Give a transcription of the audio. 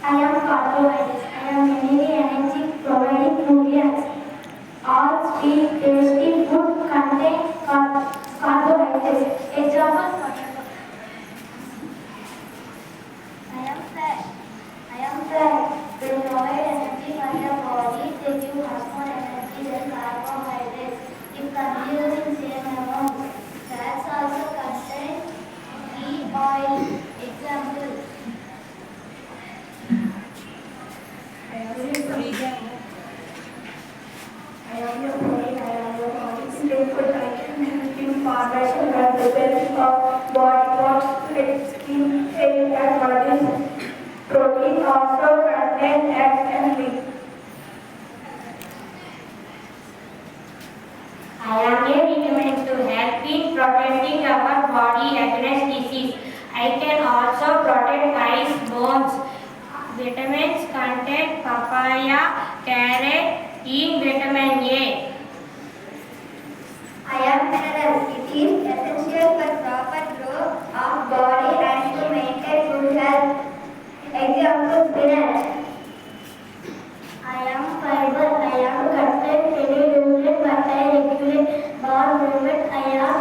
I am carbohydrates. I am mainly energy providing nutrients. All sweet, tasty food contain carbohydrates. Examples: I am fat. I am fat. They provide energy for the body. They give much more energy than carbohydrates. If consumed in same amount, fats also contain ghee oil. Example: I am your brain, I am your body. Sleep food I can help in formation and preparation of body parts, skin, hair and bodies. Protein also contain eggs and meat. I am a vitamin to help in protecting our body against disease. I can also protect eyes, bones. Vitamins contain papaya, carrot, in vitamin A. I am mineral. It is essential for proper growth of body and to maintain good health. Example: spinach. I am fiber. I am content any movement but I regulate bowel movement. I am